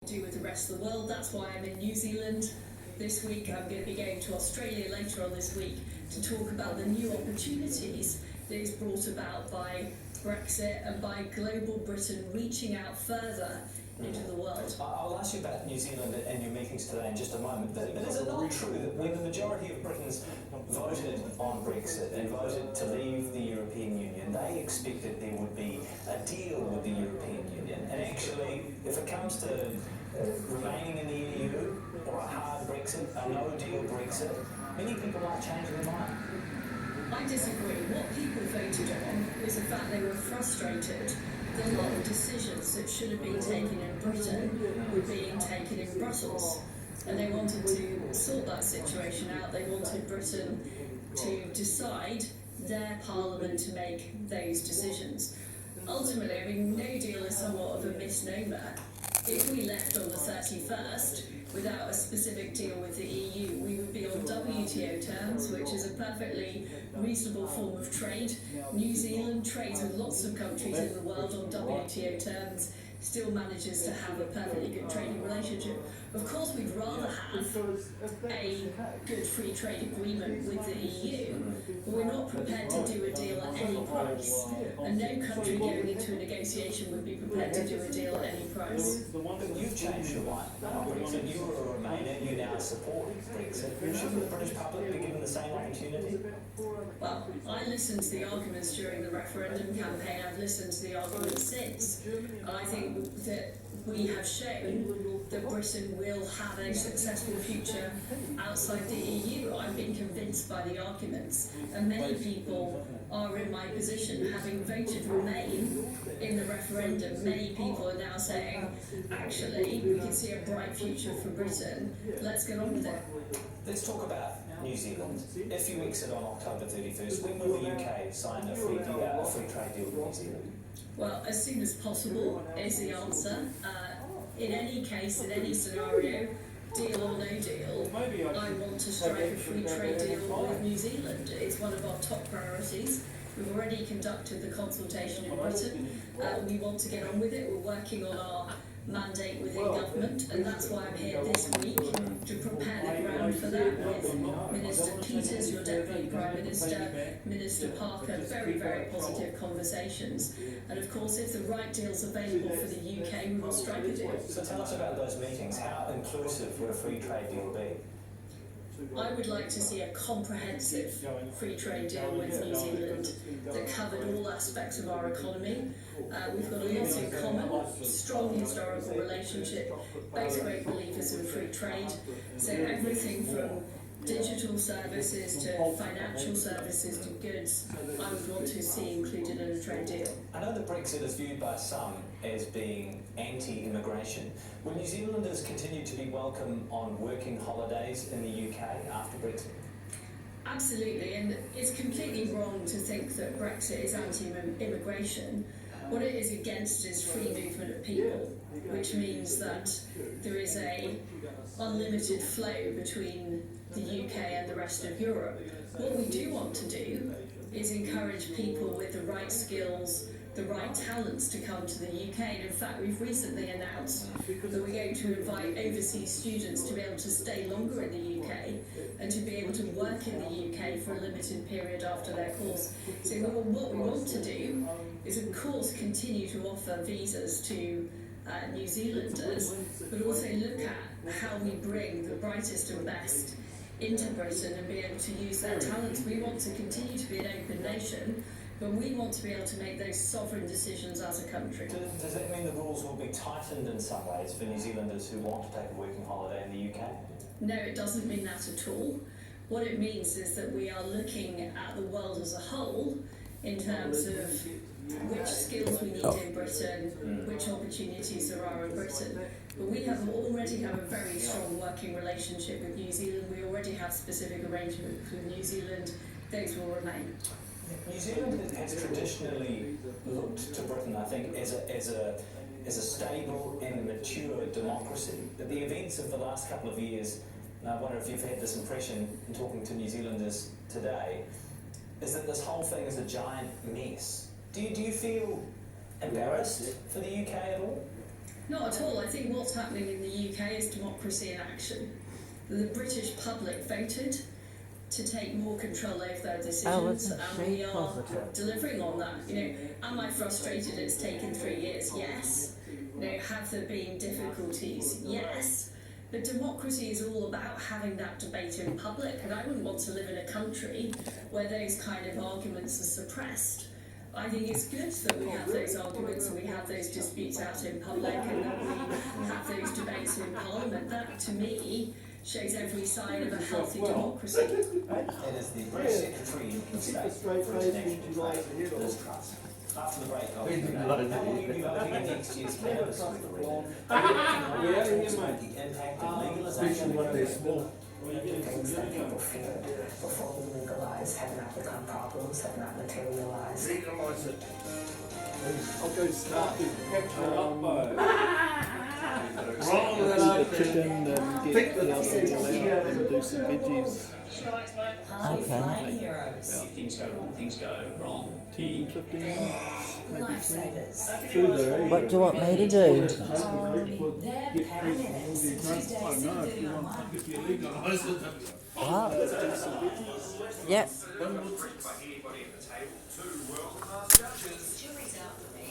do with the rest of the world. That's why I'm in New Zealand this week. I'm going to be going to Australia later on this week to talk about the new opportunities that is brought about by Brexit and by global Britain reaching out further into the world. I'll ask you about New Zealand and your meetings today in just a moment, but is it not true that when the majority of Britons voted on Brexit and voted to leave the European Union, they expected there would be a deal with the European Union, and actually, if it comes to remaining in the EU or a hard Brexit, a no-deal Brexit, many people might change their mind? I disagree. What people voted on was the fact they were frustrated that a lot of decisions that should have been taken in Britain were being taken in Brussels. And they wanted to sort that situation out. They wanted Britain to decide their parliament to make those decisions. Ultimately, I mean, no deal is somewhat of a misnomer. If we left on the 31st without a specific deal with the EU, we would be on WTO terms, which is a perfectly reasonable form of trade. New Zealand trades with lots of countries in the world on WTO terms, still manages to have a perfectly good trading relationship. Of course, we'd rather have a good free trade agreement with the EU, but we're not prepared to do a deal at any price. And no country going into a negotiation would be prepared to do a deal at any price. But you've changed your mind on Brexit. You were a Remainer, you now support Brexit. Shouldn't the British public be given the same opportunity? Well, I listened to the arguments during the referendum campaign. I've listened to the arguments since. And I think that we have shown that Britain will have a successful future outside the EU. I've been convinced by the arguments, and many people are in my position, having voted Remain in the referendum. Many people are now saying, actually, we can see a bright future for Britain. Let's get on with it. Let's talk about New Zealand. If you exit on October 31st, when will the UK sign a free trade deal with New Zealand? Well, as soon as possible is the answer. In any case, in any scenario, deal or no deal, I want to strike a free trade deal with New Zealand. It's one of our top priorities. We've already conducted the consultation in Britain. We want to get on with it. We're working on our mandate within government, and that's why I'm here this week to prepare the ground for that with Minister Peters, your Deputy Prime Minister, Minister Parker. Very, very positive conversations. And of course, if the right deal's available for the UK, we will strike a deal. So tell us about those meetings. How inclusive would a free trade deal be? I would like to see a comprehensive free trade deal with New Zealand that covered all aspects of our economy. We've got a lot in common, strong historical relationship, both great believers in free trade. So everything from digital services to financial services to goods, I would want to see included in a trade deal. I know that Brexit is viewed by some as being anti-immigration. Will New Zealanders continue to be welcome on working holidays in the UK after Brexit? Absolutely, and it's completely wrong to think that Brexit is anti-immigration. What it is against is free movement of people, which means that there is a unlimited flow between the UK and the rest of Europe. What we do want to do is encourage people with the right skills, the right talents to come to the UK. And in fact, we've recently announced that we're going to invite overseas students to be able to stay longer in the UK and to be able to work in the UK for a limited period after their course. So what we want to do is, of course, continue to offer visas to New Zealanders, but also look at how we bring the brightest and best into Britain and be able to use their talents. We want to continue to be an open nation, but we want to be able to make those sovereign decisions as a country. Does that mean the rules will be tightened in some ways for New Zealanders who want to take a working holiday in the UK? No, it doesn't mean that at all. What it means is that we are looking at the world as a whole in terms of which skills we need in Britain, which opportunities there are in Britain. But we already have a very strong working relationship with New Zealand. We already have specific arrangements with New Zealand. Those will remain. New Zealand has traditionally looked to Britain, I think, as a stable and mature democracy. But the events of the last couple of years, and I wonder if you've had this impression in talking to New Zealanders today, is that this whole thing is a giant mess. Do you feel embarrassed for the UK at all? Not at all. I think what's happening in the UK is democracy in action. The British public voted to take more control over their decisions, and we are delivering on that. You know, am I frustrated it's taken 3 years? Yes. You know, have there been difficulties? Yes. But democracy is all about having that debate in public, and I wouldn't want to live in a country where those kind of arguments are suppressed. I think it's good that we have those arguments and we have those disputes out in public and that we have those debates in Parliament. That, to me, shows every sign of a healthy democracy. Right? It is the British Secretary of State for International Trade, Liz Truss. After the break, I'll be back. How will you be voting in next year's cannabis referendum? The impact of legalisation. Things that people feared before we legalize have not become problems, have not materialized. Legalise it. I'll go start with Roll it up, chicken, and get the other meal out and do some veggies. Okay. Things go wrong, things go wrong. 10, 15 minutes, maybe 20. Lifesavers. Through there. What do you want me to do? They're paramedics. I don't know if you want. if you legalise it. What? Yep. Jury's out for me.